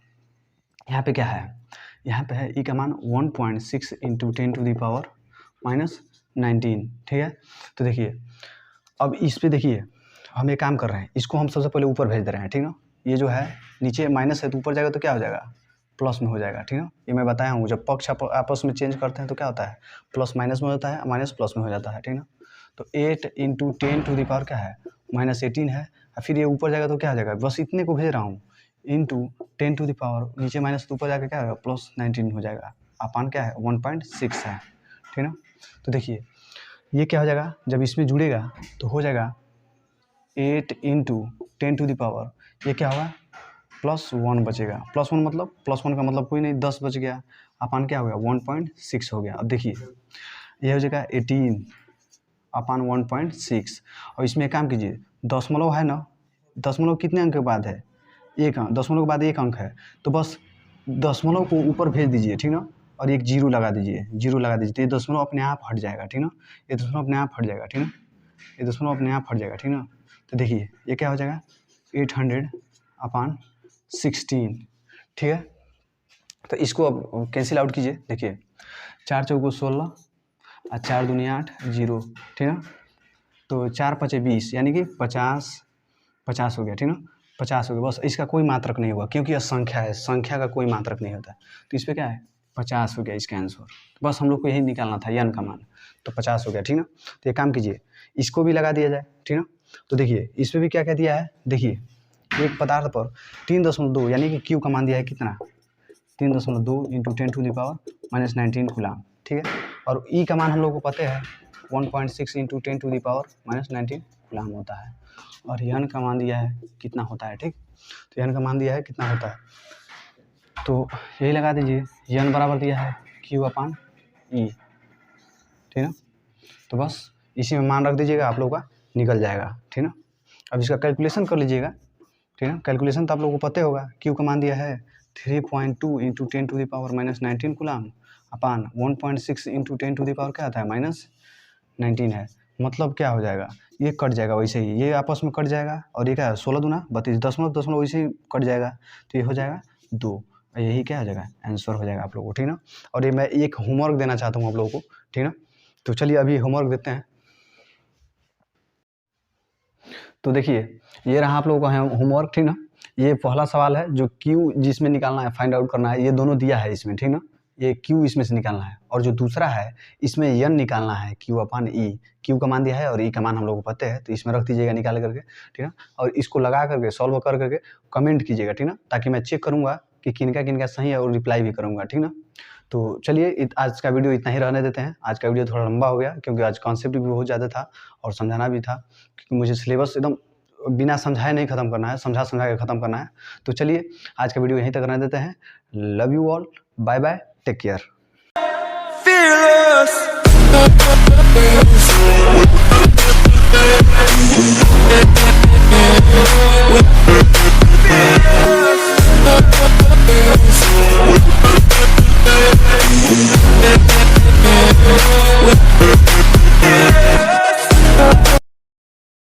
यहाँ पे क्या है, यहाँ पे है ई का मान 1.6 इंटू 10⁻⁻⁹, ठीक है। तो देखिए अब इस पे देखिए हम एक काम कर रहे हैं, इसको हम सबसे पहले ऊपर भेज दे रहे हैं, ठीक ना। ये जो है नीचे माइनस है तो ऊपर जाएगा तो क्या हो जाएगा प्लस में हो जाएगा, ठीक है। ये मैं बताया हूँ जब पक्ष आपस में चेंज करते हैं तो क्या होता है प्लस माइनस में होता है, माइनस प्लस में हो जाता है, ठीक ना। तो 8 इंटू 10⁻⁻ क्या है -18 है, और फिर ये ऊपर जाएगा तो क्या हो जाएगा, बस इतने को भेज रहा हूँ इंटू 10⁻, नीचे माइनस तो ऊपर जाकर क्या होगा +19 हो जाएगा, अपान क्या है 1.6 है, ठीक ना। तो देखिए ये क्या हो जाएगा, जब इसमें जुड़ेगा तो हो जाएगा 8 × 10⁻, ये क्या होगा +1 बचेगा। +1 मतलब +1 का मतलब कोई नहीं, 10 बच गया, अपान क्या हो गया 1.6 हो गया। अब देखिए ये हो जाएगा 18/1.6, और इसमें एक काम कीजिए, दशमलव है ना, दशमलव कितने अंक के बाद है, एक अंक, दशमलव के बाद एक अंक है, तो बस दशमलव को ऊपर भेज दीजिए, ठीक ना, और एक जीरो लगा दीजिए, जीरो लगा दीजिए, तो ये दशमलव अपने आप हट जाएगा, ठीक ना, ये दशमलव अपने आप हट जाएगा, ठीक ना, ये दशमलव अपने आप हट जाएगा, ठीक ना। तो देखिए ये क्या हो जाएगा 800/16, ठीक है। तो इसको अब कैंसिल आउट कीजिए, देखिए 4 चौको 16 और 4 दूनी 8, 0, ठीक है। तो 4 × 5 = 20, यानी कि 50 हो गया, ठीक ना, 50 हो गया। बस इसका कोई मात्रक नहीं होगा, क्योंकि यह संख्या है, संख्या का कोई मात्रक नहीं होता, तो इस पर क्या है 50 हो गया इसका आंसर। तो बस हम लोग को यही निकालना था यन का मान, तो 50 हो गया, ठीक ना। तो एक काम कीजिए, इसको भी लगा दिया जाए, ठीक ना। तो देखिए इस पर भी क्या दिया है, देखिए एक पदार्थ पर 3.2 यानी कि क्यू का मान दिया है कितना 3.2 × 10⁻⁻19 कूलाम, ठीक है। और ई का मान हम लोग को पता है 1.6 × 10⁻⁻19 कूलाम होता है, और यन का मान दिया है कितना होता है, ठीक। तो यन का मान दिया है कितना होता है, तो यही लगा दीजिए, यन बराबर दिया है Q/E, ठीक ना। तो बस इसी में मान रख दीजिएगा, आप लोगों का निकल जाएगा, ठीक ना। अब इसका कैलकुलेशन कर लीजिएगा, ठीक है। कैलकुलेशन तो आप लोगों को पता होगा, Q का मान दिया है 3.2 × 10⁻⁻19 कूलाम अपान 1.6 × 10⁻, क्या आता है -19 है। मतलब क्या हो जाएगा, ये कट जाएगा वैसे ही, ये आपस में कट जाएगा, और ये क्या है 16 दूना 32, दशमलव वैसे ही कट जाएगा, तो ये हो जाएगा 2, यही क्या हो जाएगा आंसर हो जाएगा आप लोगों को, ठीक ना। और ये मैं एक होमवर्क देना चाहता हूँ आप लोगों को, ठीक ना। तो चलिए अभी होमवर्क देते हैं। तो देखिए ये रहा आप लोगों का होमवर्क, ठीक ना। ये पहला सवाल है जो क्यू जिसमें निकालना है, फाइंड आउट करना है, ये दोनों दिया है इसमें, ठीक ना। ये क्यू इसमें से निकालना है, और जो दूसरा है इसमें यन निकालना है Q/E, क्यू का मान दिया है और ई का मान हम लोग को पता है, तो इसमें रख दीजिएगा निकाल करके, ठीक ना। और इसको लगा करके सॉल्व कर करके कमेंट कीजिएगा, ठीक ना, ताकि मैं चेक करूँगा कि किनका सही है और रिप्लाई भी करूँगा, ठीक ना। तो चलिए आज का वीडियो इतना ही रहने देते हैं। आज का वीडियो थोड़ा लंबा हो गया, क्योंकि आज कॉन्सेप्ट भी बहुत ज़्यादा था और समझाना भी था, क्योंकि मुझे सिलेबस एकदम बिना समझाए नहीं खत्म करना है, समझा के खत्म करना है। तो चलिए आज का वीडियो यहीं तक रहने देते हैं। Love you all, bye bye, take care.